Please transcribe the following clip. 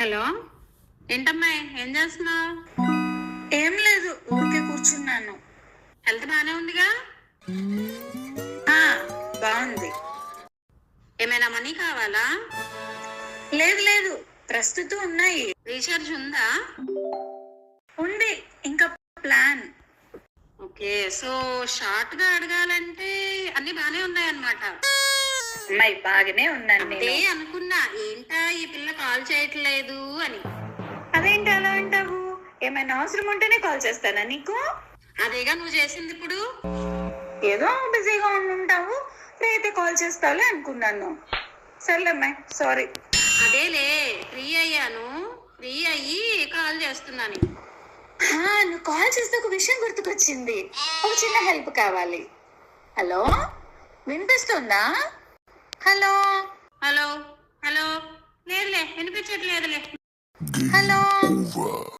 Hello, ఏంటమ్మాయి ఏం చేస్తున్నావు? ఏం లేదు, ఊరికే కూర్చున్నాను. హెల్త్ బానే ఉందిగా? ఆ బాగుంది. ఏమైనా మనీ కావాలా? లేదు లేదు, ప్రస్తుతం ఉన్నాయి. రీఛార్జ్ ఉందా? ఉంది, ఇంకా ప్లాన్. ఓకే, సో షార్ట్ గా అడగాలంటే అన్ని బానే ఉన్నాయన్నమాట. అమ్మాయి బాగానే ఉన్నాను అదే నేను. అనుకున్నా, ఏంటా ఈ పిల్ల కాల్ చేయట్లేదు అని. అదేంటి అలా అంటావు? ఏమైనా అవసరం ఉంటేనే కాల్ చేస్తానా నీకు? అదేగా నువ్వు చేసింది ఇప్పుడు. ఏదో బిజీగా ఉంటావు, లేకపోతే కాల్ చేస్తావులే అనుకున్నాను. సర్లే అమ్మాయి, సారీ. అదేలే, ఫ్రీ అయ్యాను, ఫ్రీ అయ్యి కాల్ చేస్తున్నాను. నువ్వు కాల్ చేస్తే ఒక విషయం గుర్తుకొచ్చింది. ఒక చిన్న హెల్ప్ కావాలి. హలో, వినిపిస్తుందా? హలో హలో హలో, లేదులే వినిపించట్లేదులే. హలో.